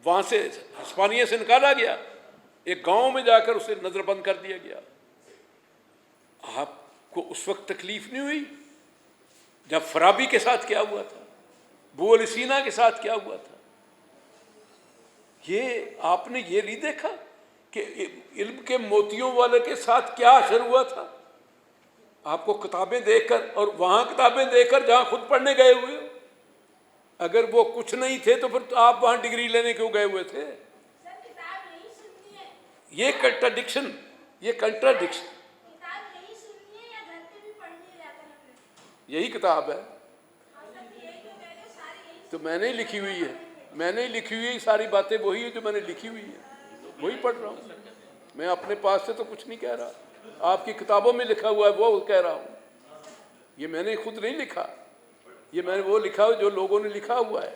وہاں سے ہسپانیہ سے نکالا گیا، ایک گاؤں میں جا کر اسے نظر بند کر دیا گیا. آپ کو اس وقت تکلیف نہیں ہوئی جب فرابی کے ساتھ کیا ہوا تھا، ابو علی سینا کے ساتھ کیا ہوا تھا؟ یہ آپ نے یہ نہیں دیکھا کہ علم کے موتیوں والے کے ساتھ کیا حشر ہوا تھا؟ آپ کو کتابیں دیکھ کر، اور وہاں کتابیں دیکھ کر جہاں خود پڑھنے گئے ہوئے ہو. اگر وہ کچھ نہیں تھے تو پھر آپ وہاں ڈگری لینے کیوں گئے ہوئے تھے؟ یہ کنٹراڈکشن یہی کتاب ہے. تو میں نے لکھی ہوئی ساری باتیں وہی ہے جو میں نے لکھی ہوئی ہے، وہی پڑھ رہا ہوں. میں اپنے پاس سے تو کچھ نہیں کہہ رہا، آپ کی کتابوں میں لکھا ہوا ہے وہ کہہ رہا ہوں. یہ میں نے خود نہیں لکھا، یہ میں نے وہ لکھا جو لوگوں نے لکھا ہوا ہے.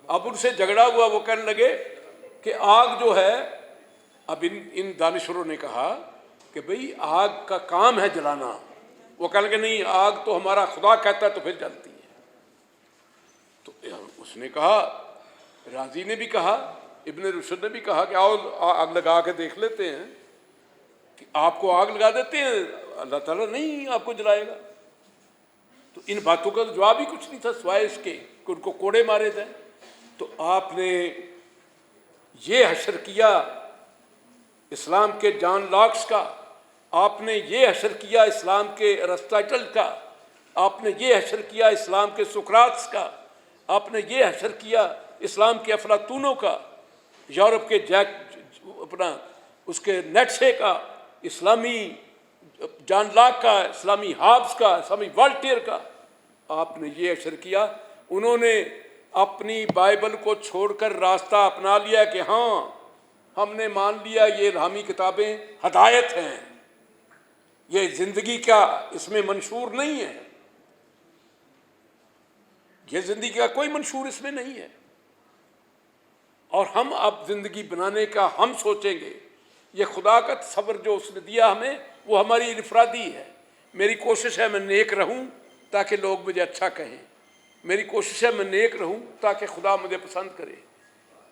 اب ان سے جھگڑا ہوا، وہ کہنے لگے کہ آگ جو ہے، اب ان دانشوروں نے کہا کہ بھئی آگ کا کام ہے جلانا. وہ کہنے لگے نہیں، آگ تو ہمارا خدا کہتا ہے تو پھر جلتی ہے. تو اس نے کہا، راضی نے بھی کہا، ابن رشد نے بھی کہا کہ آؤ آگ لگا کے دیکھ لیتے ہیں. کہ آپ کو آگ لگا دیتے ہیں، اللہ تعالیٰ نہیں آپ کو جلائے گا. تو ان باتوں کا تو جواب ہی کچھ نہیں تھا سوائے اس کے کہ ان کو کوڑے مارے جائیں. تو آپ نے یہ حشر کیا اسلام کے جان لاکس کا، آپ نے یہ حشر کیا اسلام کے ارسطاٹل کا، آپ نے یہ حشر کیا اسلام کے سقراطس کا، آپ نے یہ حشر کیا اسلام کے افلاطونوں کا، یورپ کے اس کے نیٹشے کا، اسلامی جان لاک کا، اسلامی ہابس کا، اسلامی والٹیئر کا. آپ نے یہ حشر کیا. انہوں نے اپنی بائبل کو چھوڑ کر راستہ اپنا لیا کہ ہاں ہم نے مان لیا یہ الہامی کتابیں ہدایت ہیں، یہ زندگی کا اس میں منشور نہیں ہے، یہ زندگی کا کوئی منشور اس میں نہیں ہے. اور ہم اب زندگی بنانے کا ہم سوچیں گے. یہ خدا کا تصور جو اس نے دیا ہمیں وہ ہماری انفرادی ہے. میری کوشش ہے میں نیک رہوں تاکہ لوگ مجھے اچھا کہیں، میری کوشش ہے میں نیک رہوں تاکہ خدا مجھے پسند کرے.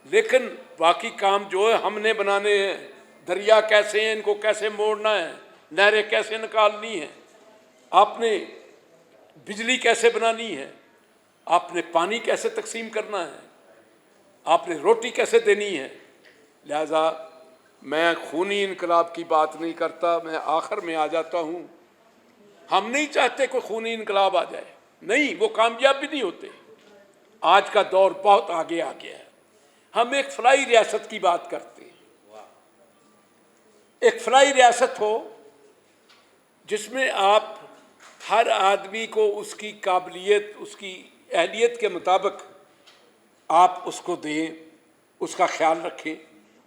لیکن باقی کام جو ہے ہم نے بنانے ہیں، دریا کیسے ہیں، ان کو کیسے موڑنا ہے، نہریں کیسے نکالنی ہیں، آپ نے بجلی کیسے بنانی ہے، آپ نے پانی کیسے تقسیم کرنا ہے، آپ نے روٹی کیسے دینی ہے۔ لہذا میں خونی انقلاب کی بات نہیں کرتا، میں آخر میں آ جاتا ہوں۔ ہم نہیں چاہتے کوئی خونی انقلاب آ جائے، نہیں، وہ کامیاب بھی نہیں ہوتے۔ آج کا دور بہت آگے آ گیا ہے۔ ہم ایک فلاحی ریاست کی بات کرتے ہیں، ایک فلاحی ریاست ہو جس میں آپ ہر آدمی کو اس کی قابلیت، اس کی اہلیت کے مطابق آپ اس کو دیں، اس کا خیال رکھیں۔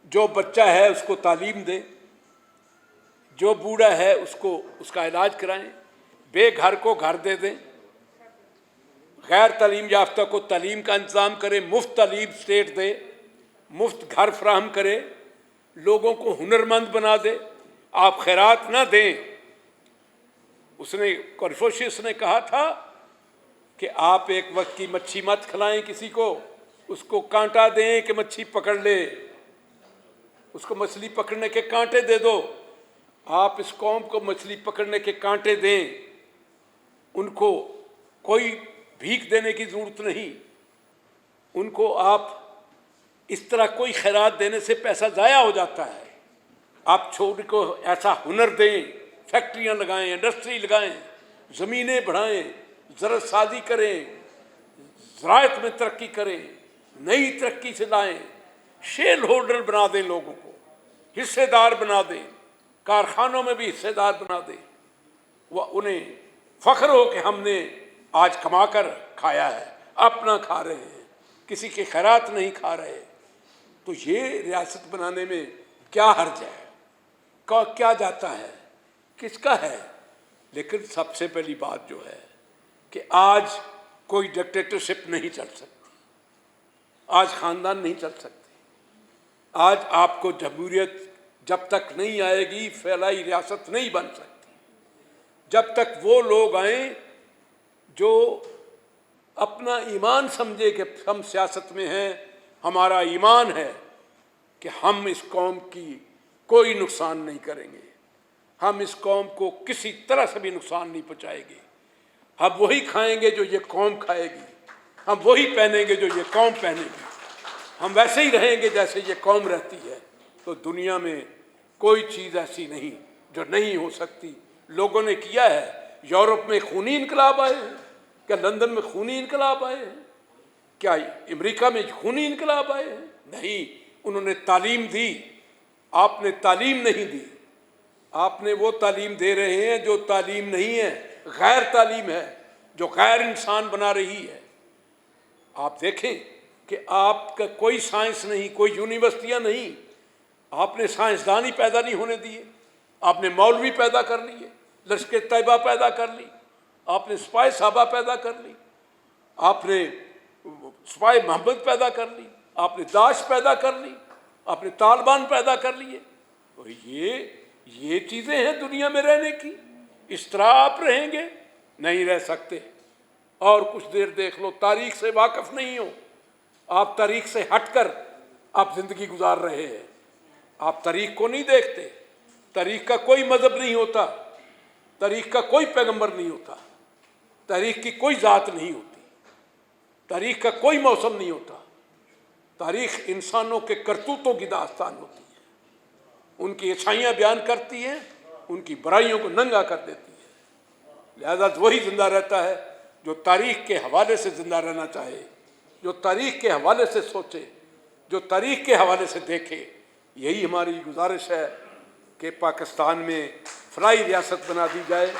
جو بچہ ہے اس کو تعلیم دیں، جو بوڑھا ہے اس کو اس کا علاج کرائیں، بے گھر کو گھر دے دیں، غیر تعلیم یافتہ کو تعلیم کا انتظام کرے، مفت تعلیم اسٹیٹ دے، مفت گھر فراہم کرے، لوگوں کو ہنرمند بنا دے۔ آپ خیرات نہ دیں۔ اس نے کنفوشیس نے کہا تھا کہ آپ ایک وقت کی مچھی مت کھلائیں کسی کو، اس کو کانٹا دیں کہ مچھی پکڑ لے، اس کو مچھلی پکڑنے کے کانٹے دے دو۔ آپ اس قوم کو مچھلی پکڑنے کے کانٹے دیں، ان کو کوئی بھیک دینے کی ضرورت نہیں، ان کو آپ اس طرح کوئی خیرات دینے سے پیسہ ضائع ہو جاتا ہے۔ آپ چھوٹے کو ایسا ہنر دیں، فیکٹریاں لگائیں، انڈسٹری لگائیں، زمینیں بڑھائیں، زرعی سازی کریں، زراعت میں ترقی کریں، نئی ترقی سے لائیں، شیئر ہولڈر بنا دیں، لوگوں کو حصے دار بنا دیں، کارخانوں میں بھی حصے دار بنا دیں، وہ انہیں فخر ہو کہ ہم نے آج کما کر کھایا ہے، اپنا کھا رہے ہیں، کسی کی خیرات نہیں کھا رہے۔ تو یہ ریاست بنانے میں کیا حرج ہے، کیا جاتا ہے، کس کا ہے؟ لیکن سب سے پہلی بات جو ہے کہ آج کوئی ڈکٹیٹرشپ نہیں چل سکتی، آج خاندان نہیں چل سکتے، آج آپ کو جمہوریت جب تک نہیں آئے گی فلاحی ریاست نہیں بن سکتی۔ جب تک وہ لوگ آئیں جو اپنا ایمان سمجھے کہ ہم سیاست میں ہیں، ہمارا ایمان ہے کہ ہم اس قوم کی کوئی نقصان نہیں کریں گے، ہم اس قوم کو کسی طرح سے بھی نقصان نہیں پہنچائیں گے، ہم وہی کھائیں گے جو یہ قوم کھائے گی، ہم وہی پہنیں گے جو یہ قوم پہنے گی، ہم ویسے ہی رہیں گے جیسے یہ قوم رہتی ہے۔ تو دنیا میں کوئی چیز ایسی نہیں جو نہیں ہو سکتی۔ لوگوں نے کیا ہے، یورپ میں خونی انقلاب آئے ہیں، کیا لندن میں خونی انقلاب آئے ہیں، کیا امریکہ میں خونی انقلاب آئے ہیں؟ نہیں، انہوں نے تعلیم دی، آپ نے تعلیم نہیں دی۔ آپ نے وہ تعلیم دے رہے ہیں جو تعلیم نہیں ہے، غیر تعلیم ہے، جو غیر انسان بنا رہی ہے۔ آپ دیکھیں کہ آپ کا کوئی سائنس نہیں، کوئی یونیورسٹیاں نہیں، آپ نے سائنسدان ہی پیدا نہیں ہونے دیے، آپ نے مولوی پیدا کر لیے، لشکر طیبہ پیدا کر لی، آپ نے سپاہی صحابہ پیدا کر لی، آپ نے سپاہی محمد پیدا کر لی، آپ نے داعش پیدا کر لی، آپ نے طالبان پیدا کر لیے۔ تو یہ چیزیں ہیں دنیا میں رہنے کی۔ اس طرح آپ رہیں گے؟ نہیں رہ سکتے۔ اور کچھ دیر دیکھ لو، تاریخ سے واقف نہیں ہو، آپ تاریخ سے ہٹ کر آپ زندگی گزار رہے ہیں، آپ تاریخ کو نہیں دیکھتے۔ تاریخ کا کوئی مذہب نہیں ہوتا، تاریخ کا کوئی پیغمبر نہیں ہوتا، تاریخ کی کوئی ذات نہیں ہوتی، تاریخ کا کوئی موسم نہیں ہوتا۔ تاریخ انسانوں کے کرتوتوں کی داستان ہوتی ہے، ان کی اچھائیاں بیان کرتی ہیں، ان کی برائیوں کو ننگا کر دیتی ہے۔ لہذا وہی زندہ رہتا ہے جو تاریخ کے حوالے سے زندہ رہنا چاہے، جو تاریخ کے حوالے سے سوچے، جو تاریخ کے حوالے سے دیکھے۔ یہی ہماری گزارش ہے کہ پاکستان میں فلاحی ریاست بنا دی جائے۔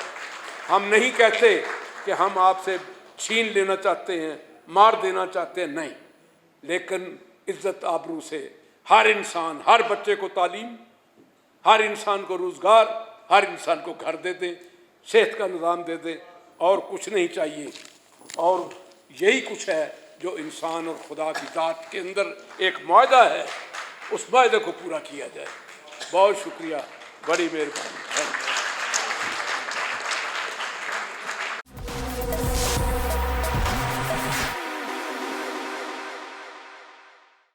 ہم نہیں کہتے کہ ہم آپ سے چھین لینا چاہتے ہیں، مار دینا چاہتے ہیں، نہیں، لیکن عزت آبرو سے ہر انسان، ہر بچے کو تعلیم، ہر انسان کو روزگار، ہر انسان کو گھر دے دیں، صحت کا نظام دے دیں، اور کچھ نہیں چاہیے۔ اور یہی کچھ ہے جو انسان اور خدا کی ذات کے اندر ایک معاہدہ ہے، اس معاہدے کو پورا کیا جائے۔ بہت شکریہ، بڑی مہربانی۔